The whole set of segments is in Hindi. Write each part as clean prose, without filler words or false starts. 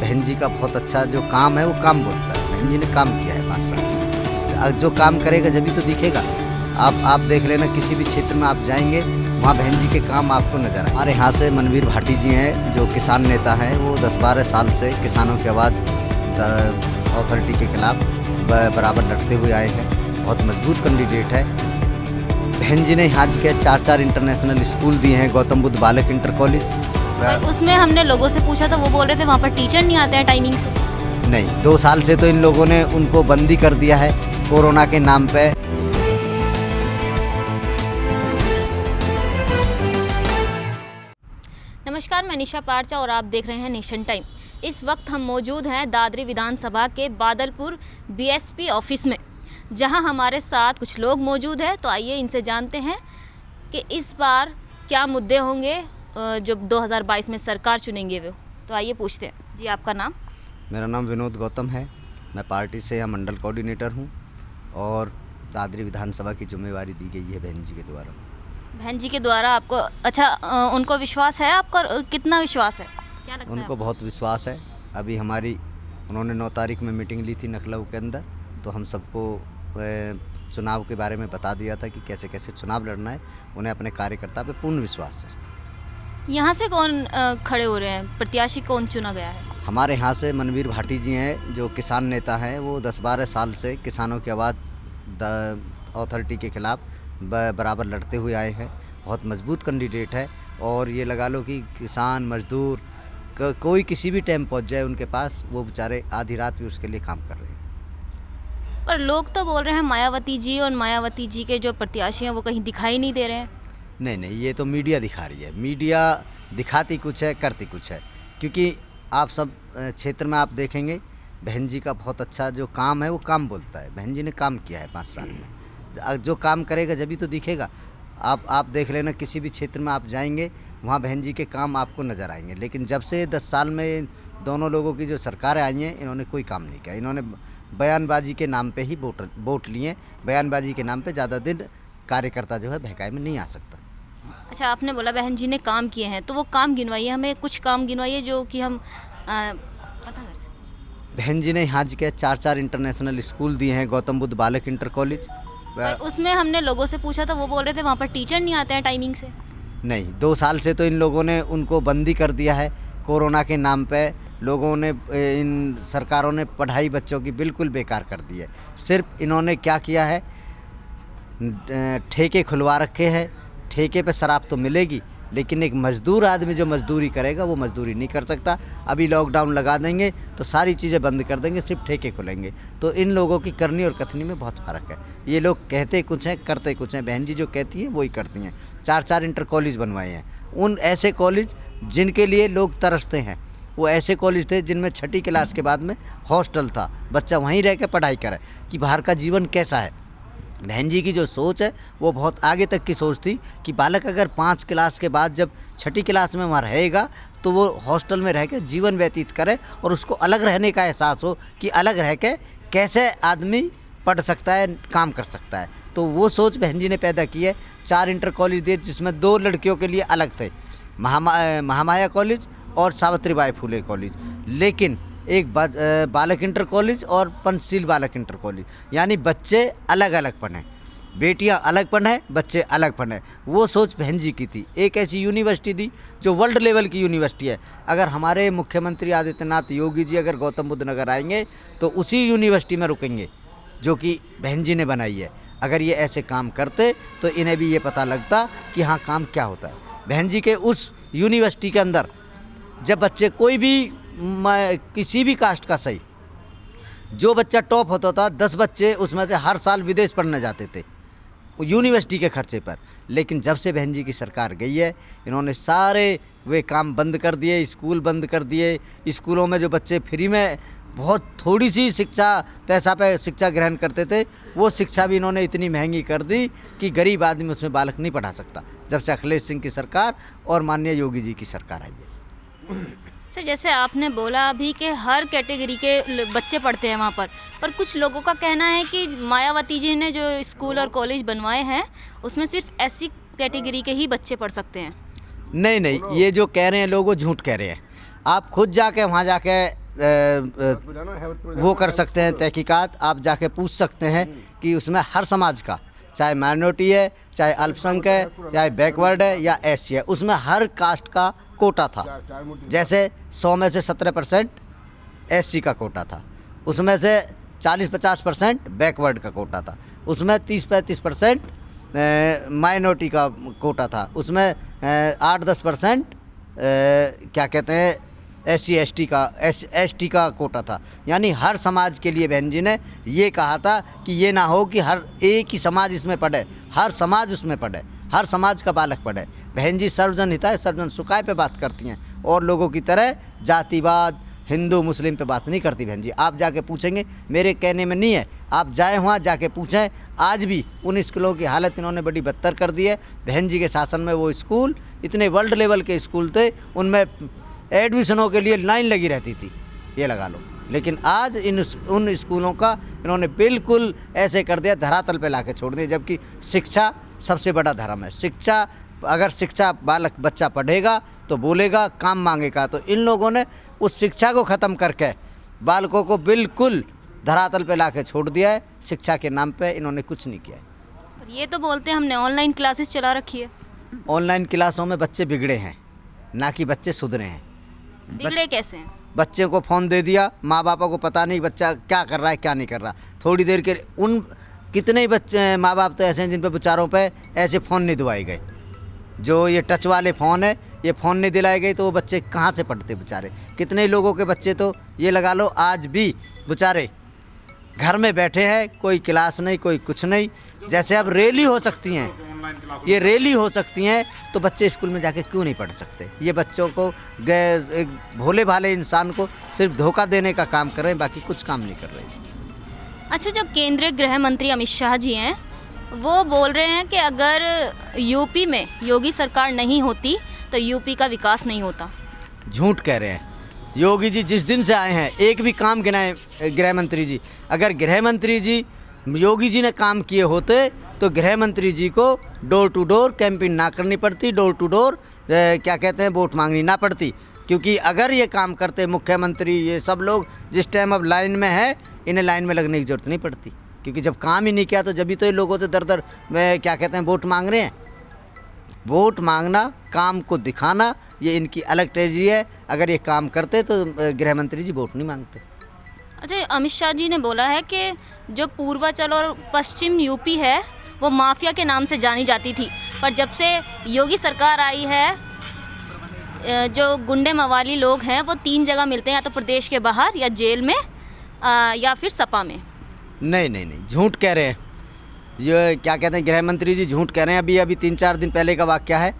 बहन जी का बहुत अच्छा जो काम है वो काम बोलता है। बहन जी ने काम किया है 5 साल। जो काम करेगा जब भी तो दिखेगा। आप देख लेना, किसी भी क्षेत्र में आप जाएंगे वहाँ बहन जी के काम आपको नजर आए। हमारे यहाँ से मनवीर भाटी जी हैं जो किसान नेता हैं। वो 10-12 साल से किसानों की आवाज़ अथॉरिटी के खिलाफ बराबर लड़ते हुए आए हैं। बहुत मजबूत कैंडिडेट है। बहन जी ने यहाँ के 4 इंटरनेशनल स्कूल दिए हैं। गौतम बुद्ध बालक इंटर कॉलेज, उसमें हमने लोगों से पूछा था, वो बोल रहे थे वहाँ पर टीचर नहीं आते हैं टाइमिंग से। नहीं, 2 साल से तो इन लोगों ने उनको बंदी कर दिया है कोरोना के नाम पे। नमस्कार, मैं निशा पारचा और आप देख रहे हैं नेशन टाइम। इस वक्त हम मौजूद हैं दादरी विधानसभा के बादलपुर बीएसपी ऑफिस में, जहां हमारे साथ कुछ लोग मौजूद हैं। तो आइए इनसे जानते हैं कि इस बार क्या मुद्दे होंगे जब 2022 में सरकार चुनेंगे वो। तो आइए पूछते हैं। जी, आपका नाम? मेरा नाम विनोद गौतम है। मैं पार्टी से यहाँ मंडल कोऑर्डिनेटर हूँ और दादरी विधानसभा की जिम्मेवारी दी गई है बहन जी के द्वारा। बहन जी के द्वारा आपको अच्छा उनको विश्वास है? आपका कितना विश्वास है, क्या लगता है? उनको बहुत विश्वास है। अभी हमारी उन्होंने 9 तारीख में मीटिंग ली थी लखनऊ के अंदर, तो हम सबको चुनाव के बारे में बता दिया था कि कैसे कैसे चुनाव लड़ना है। उन्हें अपने कार्यकर्ता पे पूर्ण विश्वास है। यहाँ से कौन खड़े हो रहे हैं, प्रत्याशी कौन चुना गया है? हमारे यहाँ से मनवीर भाटी जी हैं जो किसान नेता हैं। वो 10-12 साल से किसानों की आवाज़ अथॉरिटी के खिलाफ बराबर लड़ते हुए आए हैं। बहुत मजबूत कैंडिडेट है और ये लगा लो कि किसान मजदूर कोई किसी भी टाइम पहुंच जाए उनके पास, वो बेचारे आधी रात भी उसके लिए काम कर रहे हैं। पर लोग तो बोल रहे हैं मायावती जी, और मायावती जी के जो प्रत्याशी हैं वो कहीं दिखाई नहीं दे रहे हैं। नहीं, ये तो मीडिया दिखा रही है। मीडिया दिखाती कुछ है, करती कुछ है। क्योंकि आप सब क्षेत्र में आप देखेंगे बहन जी का बहुत अच्छा जो काम है वो काम बोलता है। बहन जी ने काम किया है 5 साल में। जो काम करेगा जब भी तो दिखेगा। आप देख लेना, किसी भी क्षेत्र में आप जाएंगे वहाँ बहन जी के काम आपको नज़र आएंगे। लेकिन जब से 10 साल में दोनों लोगों की जो सरकारें आई हैं, इन्होंने कोई काम नहीं किया। इन्होंने बयानबाजी के नाम पे ही वोट लिए। बयानबाजी के नाम पे ज़्यादा दिन कार्यकर्ता जो है बहकाए में नहीं आ सकता। अच्छा, आपने बोला बहन जी ने काम किए हैं, तो वो काम गिनवाइए, हमें कुछ काम गिनवाइए जो कि हम पता कर सकें। बहन जी ने यहाँ के 4 इंटरनेशनल स्कूल दिए हैं। गौतम बुद्ध बालक इंटर कॉलेज, उसमें हमने लोगों से पूछा था, वो बोल रहे थे वहाँ पर टीचर नहीं आते हैं टाइमिंग से। नहीं, 2 साल से तो इन लोगों ने उनको बंदी कर दिया है कोरोना के नाम पे। लोगों ने, इन सरकारों ने पढ़ाई बच्चों की बिल्कुल बेकार कर दी है। सिर्फ इन्होंने क्या किया है, ठेके खुलवा रखे हैं। ठेके पे शराब तो मिलेगी, लेकिन एक मज़दूर आदमी जो मज़दूरी करेगा वो मज़दूरी नहीं कर सकता। अभी लॉकडाउन लगा देंगे तो सारी चीज़ें बंद कर देंगे, सिर्फ ठेके खुलेंगे। तो इन लोगों की करनी और कथनी में बहुत फ़र्क है। ये लोग कहते कुछ हैं, करते कुछ हैं। बहन जी जो कहती हैं वही करती हैं। 4 इंटर कॉलेज बनवाए हैं। उन ऐसे कॉलेज जिनके लिए लोग तरसते हैं, वो ऐसे कॉलेज थे जिनमें 6ठी क्लास के बाद में हॉस्टल था। बच्चा वहीं रह के पढ़ाई करे कि बाहर का जीवन कैसा है। बहन जी की जो सोच है वो बहुत आगे तक की सोच थी कि बालक अगर 5 क्लास के बाद जब 6ठी क्लास में वहाँ रहेगा तो वो हॉस्टल में रह के जीवन व्यतीत करे और उसको अलग रहने का एहसास हो कि अलग रह के कैसे आदमी पढ़ सकता है, काम कर सकता है। तो वो सोच बहन जी ने पैदा की है। 4 इंटर कॉलेज दिए जिसमें 2 लड़कियों के लिए अलग थे, महामाया कॉलेज और सावित्रीबाई फुले कॉलेज। लेकिन एक बालक इंटर कॉलेज और पंचशील बालक इंटर कॉलेज, यानी बच्चे अलग अलग पढ़ें, बेटियां अलग पढ़ें, बच्चे अलग पढ़ें। वो सोच बहन जी की थी। एक ऐसी यूनिवर्सिटी दी जो वर्ल्ड लेवल की यूनिवर्सिटी है। अगर हमारे मुख्यमंत्री आदित्यनाथ योगी जी अगर गौतम बुद्ध नगर आएंगे तो उसी यूनिवर्सिटी में रुकेंगे जो कि बहन जी ने बनाई है। अगर ये ऐसे काम करते तो इन्हें भी ये पता लगता कि हाँ काम क्या होता है। बहन जी के उस यूनिवर्सिटी के अंदर जब बच्चे कोई भी किसी भी कास्ट का सही, जो बच्चा टॉप होता था 10 बच्चे उसमें से हर साल विदेश पढ़ने जाते थे यूनिवर्सिटी के खर्चे पर। लेकिन जब से बहन जी की सरकार गई है, इन्होंने सारे वे काम बंद कर दिए, स्कूल बंद कर दिए। स्कूलों में जो बच्चे फ्री में बहुत थोड़ी सी शिक्षा, पैसा पे शिक्षा ग्रहण करते थे, वो शिक्षा भी इन्होंने इतनी महंगी कर दी कि गरीब आदमी उसमें बालक नहीं पढ़ा सकता। जब से अखिलेश सिंह की सरकार और माननीय योगी जी की सरकार आई है। सर, जैसे आपने बोला अभी कि हर कैटेगरी के बच्चे पढ़ते हैं वहाँ पर कुछ लोगों का कहना है कि मायावती जी ने जो स्कूल और कॉलेज बनवाए हैं उसमें सिर्फ ऐसी कैटेगरी के ही बच्चे पढ़ सकते हैं। नहीं, ये जो कह रहे हैं लोग वो झूठ कह रहे हैं। आप खुद जाके वहाँ जाके वो कर सकते हैं तहकीकात, आप जाके पूछ सकते हैं कि उसमें हर समाज का, चाहे माइनॉरिटी है, चाहे अल्पसंख्यक है, चाहे बैकवर्ड है या एससी है, उसमें हर कास्ट का कोटा था। जैसे 100 में से 17% एससी का कोटा था, उसमें से 40-50% बैकवर्ड का कोटा था, उसमें 30-35% माइनॉरिटी का कोटा था, उसमें 8-10% क्या कहते हैं एसटी का कोटा था। यानी हर समाज के लिए बहन जी ने ये कहा था कि ये ना हो कि हर एक ही समाज इसमें पढ़े, हर समाज उसमें पढ़े, हर समाज का बालक पढ़े। बहन जी सर्वजन हिताय सर्वजन सुखाय पे बात करती हैं और लोगों की तरह जातिवाद, हिंदू मुस्लिम पे बात नहीं करती। बहन जी आप जाके पूछेंगे, मेरे कहने में नहीं है, आप जाए वहाँ जाके पूछें। आज भी उन स्कूलों की हालत इन्होंने बड़ी बदतर कर दी है। बहन जी के शासन में वो स्कूल इतने वर्ल्ड लेवल के स्कूल थे, उनमें एडमिशनों के लिए लाइन लगी रहती थी, ये लगा लो। लेकिन आज उन स्कूलों का इन्होंने बिल्कुल ऐसे कर दिया, धरातल पे लाके छोड़ दिया। जबकि शिक्षा सबसे बड़ा धर्म है। शिक्षा, अगर शिक्षा बालक बच्चा पढ़ेगा तो बोलेगा, काम मांगेगा। तो इन लोगों ने उस शिक्षा को ख़त्म करके बालकों को बिल्कुल धरातल पे लाके छोड़ दिया है। शिक्षा के नाम पे इन्होंने कुछ नहीं किया है। ये तो बोलते हैं हमने ऑनलाइन क्लासेस चला रखी है। ऑनलाइन क्लासों में बच्चे बिगड़े हैं, ना कि बच्चे सुधरे हैं। बिगड़े कैसे हैं? बच्चे को फ़ोन दे दिया, माँ बापा को पता नहीं बच्चा क्या कर रहा है क्या नहीं कर रहा। थोड़ी देर के उन कितने ही बच्चे माँ बाप तो ऐसे हैं जिन पे बेचारों पे ऐसे फ़ोन नहीं दिलवाए गए। जो ये टच वाले फ़ोन है, ये फ़ोन नहीं दिलाए गए तो वो बच्चे कहाँ से पढ़ते बेचारे। कितने लोगों के बच्चे तो ये लगा लो आज भी बेचारे घर में बैठे हैं, कोई क्लास नहीं, कोई कुछ नहीं। जैसे अब रैली हो सकती हैं, ये रैली हो सकती हैं, तो बच्चे स्कूल में जाके क्यों नहीं पढ़ सकते? ये बच्चों को एक भोले भाले इंसान को सिर्फ धोखा देने का काम कर रहे हैं, बाकी कुछ काम नहीं कर रहे। अच्छा, जो केंद्रीय गृह मंत्री अमित शाह जी हैं, वो बोल रहे हैं कि अगर यूपी में योगी सरकार नहीं होती तो यूपी का विकास नहीं होता। झूठ कह रहे हैं। योगी जी जिस दिन से आए हैं एक भी काम गिनाए गृह मंत्री जी। अगर गृह मंत्री जी योगी जी ने काम किए होते तो गृह मंत्री जी को डोर टू डोर कैंपेन ना करनी पड़ती, डोर टू डोर क्या कहते हैं वोट मांगनी ना पड़ती। क्योंकि अगर ये काम करते मुख्यमंत्री, ये सब लोग जिस टाइम अब लाइन में है, इन्हें लाइन में लगने की ज़रूरत नहीं पड़ती। क्योंकि जब काम ही नहीं किया तो जब तो ये लोगों से दर दर क्या कहते हैं वोट मांग रहे हैं। वोट मांगना, काम को दिखाना, ये इनकी अलग स्ट्रेटजी है। अगर ये काम करते तो गृह मंत्री जी वोट नहीं मांगते। अच्छा, अमित शाह जी ने बोला है कि जो पूर्वांचल और पश्चिम यूपी है वो माफिया के नाम से जानी जाती थी, पर जब से योगी सरकार आई है जो गुंडे मवाली लोग हैं वो 3 जगह मिलते हैं, या तो प्रदेश के बाहर, या जेल में, या फिर सपा में। नहीं, झूठ कह रहे हैं। ये क्या कहते हैं गृह मंत्री जी झूठ कह रहे हैं। अभी 3-4 दिन पहले का वाक़या है।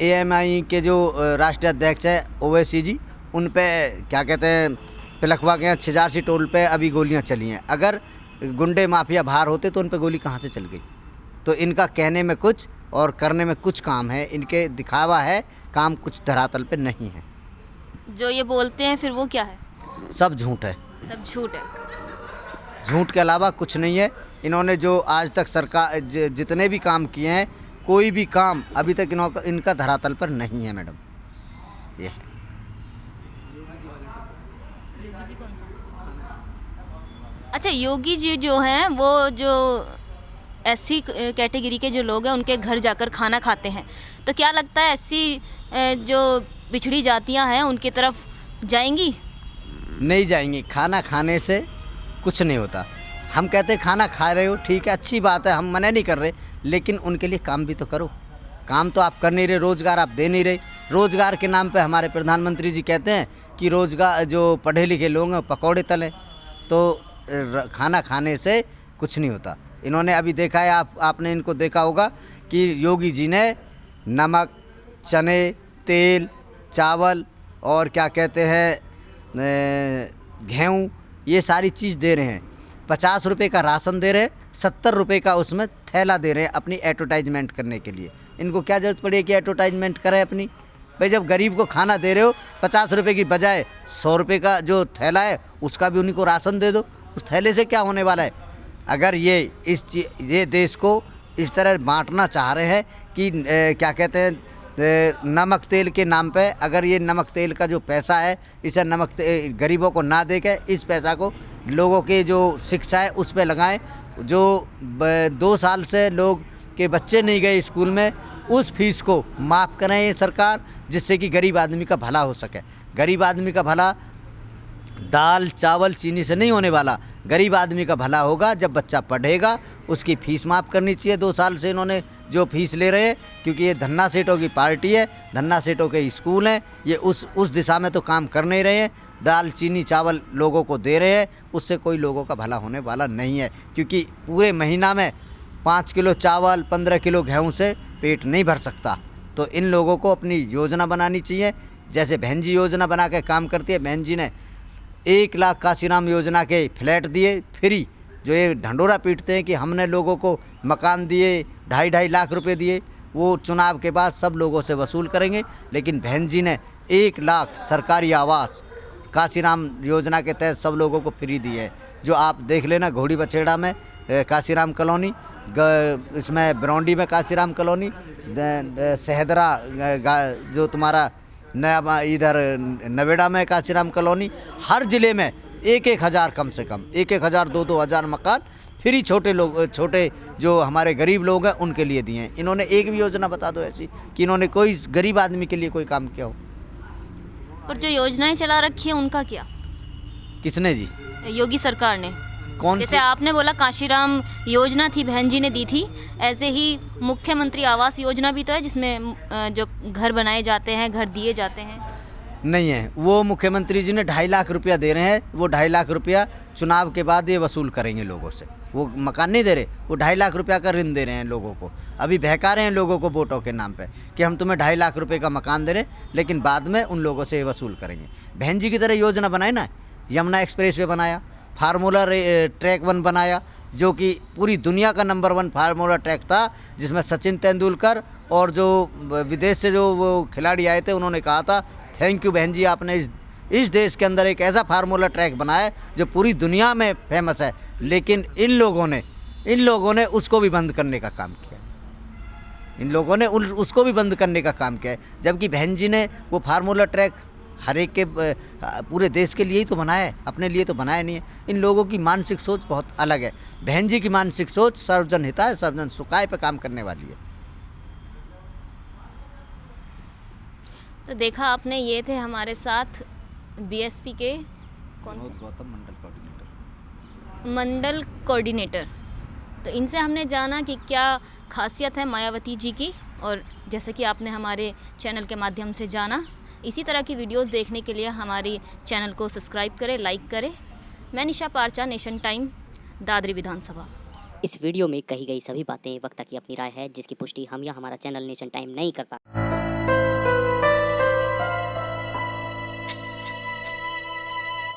AMI के जो राष्ट्रीय अध्यक्ष है ओवैसी जी, उन पे क्या कहते हैं पिलखवा के यहाँ छिजारसी टोल पे अभी गोलियां चली हैं। अगर गुंडे माफिया बाहर होते तो उन पे गोली कहाँ से चल गई? तो इनका कहने में कुछ और करने में कुछ काम है, इनके दिखावा है, काम कुछ धरातल पे नहीं है। जो ये बोलते हैं फिर वो क्या है? सब झूठ है। सब झूठ है। झूठ के अलावा कुछ नहीं है। इन्होंने जो आज तक सरकार जितने भी काम किए हैं, कोई भी काम अभी तक इनका धरातल पर नहीं है मैडम। ये है। अच्छा, योगी जी जो हैं वो जो एससी कैटेगरी के जो लोग हैं उनके घर जाकर खाना खाते हैं, तो क्या लगता है एससी जो पिछड़ी जातियां हैं उनकी तरफ जाएंगी? नहीं जाएंगी। खाना खाने से कुछ नहीं होता। हम कहते हैं खाना खा रहे हो, ठीक है, अच्छी बात है, हम मना नहीं कर रहे, लेकिन उनके लिए काम भी तो करो। काम तो आप कर नहीं रहे, रोज़गार आप दे नहीं रहे। रोज़गार के नाम पे हमारे प्रधानमंत्री जी कहते हैं कि रोज़गार, जो पढ़े लिखे लोग हैं पकौड़े तले। तो खाना खाने से कुछ नहीं होता। इन्होंने अभी देखा है, आपने इनको देखा होगा कि योगी जी ने नमक, चने, तेल, चावल और क्या कहते हैं गेहूँ, ये सारी चीज़ दे रहे हैं। 50 रुपये का राशन दे रहे हैं, 70 रुपये का उसमें थैला दे रहे हैं अपनी एडवर्टाइजमेंट करने के लिए। इनको क्या ज़रूरत पड़ी है कि एडवर्टाइजमेंट करें अपनी? भाई जब गरीब को खाना दे रहे हो, 50 रुपये की बजाय 100 रुपये का जो थैला है उसका भी उन्हीं को राशन दे दो। उस थैले से क्या होने वाला है? अगर ये देश को इस तरह बांटना चाह रहे हैं कि क्या कहते हैं नमक तेल के नाम पे, अगर ये नमक तेल का जो पैसा है इसे गरीबों को ना दे के इस पैसा को लोगों के जो शिक्षा है उस पे लगाएं। जो 2 साल से लोग के बच्चे नहीं गए स्कूल में, उस फीस को माफ़ करें ये सरकार, जिससे कि गरीब आदमी का भला हो सके। गरीब आदमी का भला दाल चावल चीनी से नहीं होने वाला, गरीब आदमी का भला होगा जब बच्चा पढ़ेगा, उसकी फ़ीस माफ़ करनी चाहिए। 2 साल से इन्होंने जो फीस ले रहे हैं, क्योंकि ये धन्ना सेठों की पार्टी है, धन्ना सेठों के स्कूल हैं, ये उस दिशा में तो काम कर नहीं रहे हैं। दाल चीनी चावल लोगों को दे रहे हैं, उससे कोई लोगों का भला होने वाला नहीं है, क्योंकि पूरे महीना में 5 किलो चावल 15 किलो गेहूँ से पेट नहीं भर सकता। तो इन लोगों को अपनी योजना बनानी चाहिए, जैसे बहन जी योजना बना के काम करती है। बहन जी ने 1 लाख काशीराम योजना के फ्लैट दिए फ्री, जो ये ढंडोरा पीटते हैं कि हमने लोगों को मकान दिए, 2.5 लाख रुपए दिए, वो चुनाव के बाद सब लोगों से वसूल करेंगे। लेकिन बहन जी ने 1 लाख सरकारी आवास काशीराम योजना के तहत सब लोगों को फ्री दिए है। जो आप देख लेना, घोड़ी बछेड़ा में काशीराम कॉलोनी, इसमें ब्रौंडी में काशीराम कॉलोनी, सहदरा जो तुम्हारा नया इधर नवेड़ा में काशीराम कॉलोनी, हर ज़िले में 1-1 हज़ार, कम से कम 1-1 हज़ार 2-2 हज़ार मकान फ्री छोटे जो हमारे गरीब लोग हैं उनके लिए दिए हैं। इन्होंने एक भी योजना बता दो ऐसी कि इन्होंने कोई गरीब आदमी के लिए कोई काम किया हो। और जो योजनाएं चला रखी है उनका क्या? किसने जी? योगी सरकार ने। कौन? जैसे आपने बोला काशीराम योजना थी, बहन जी ने दी थी, ऐसे ही मुख्यमंत्री आवास योजना भी तो है, जिसमें जो घर बनाए जाते हैं, घर दिए जाते हैं। नहीं है, वो मुख्यमंत्री जी ने 2.5 लाख रुपया दे रहे हैं। वो 2.5 लाख रुपया चुनाव के बाद ये वसूल करेंगे लोगों से। वो मकान नहीं दे रहे, वो 2.5 लाख रुपया का ऋण दे रहे हैं लोगों को। अभी बहका रहे हैं लोगों को वोटों के नाम पे कि हम तुम्हें 2.5 लाख रुपये का मकान दे रहे हैं, लेकिन बाद में उन लोगों से ये वसूल करेंगे। बहन जी की तरह योजना बनाए ना, यमुना एक्सप्रेस वे बनाया, फार्मूला ट्रैक 1 बनाया, जो कि पूरी दुनिया का नंबर 1 फार्मूला ट्रैक था, जिसमें सचिन तेंदुलकर और जो विदेश से जो वो खिलाड़ी आए थे उन्होंने कहा था, थैंक यू बहन जी, आपने इस देश के अंदर एक ऐसा फार्मूला ट्रैक बनाया जो पूरी दुनिया में फेमस है। लेकिन इन लोगों ने उसको भी बंद करने का काम किया। इन लोगों ने उसको भी बंद करने का काम किया है, जबकि बहन जी ने वो फार्मूला ट्रैक हर एक के पूरे देश के लिए ही तो बनाया है, अपने लिए तो बनाया नहीं है। इन लोगों की मानसिक सोच बहुत अलग है। बहन जी की मानसिक सोच सर्वजन हिताय सर्वजन सुखाय पे काम करने वाली है। तो देखा आपने, ये थे हमारे साथ बीएसपी के गौतम मंडल कोऑर्डिनेटर। तो इनसे हमने जाना कि क्या खासियत है मायावती जी की, और जैसे कि आपने हमारे चैनल के माध्यम से जाना, इसी तरह की वीडियोस देखने के लिए हमारी चैनल को सब्सक्राइब करें, लाइक करें। मैं निशा पारचा, नेशन टाइम, दादरी विधानसभा। इस वीडियो में कही गई सभी बातें वक्ता की अपनी राय है, जिसकी पुष्टि हम या हमारा चैनल नेशन टाइम नहीं करता।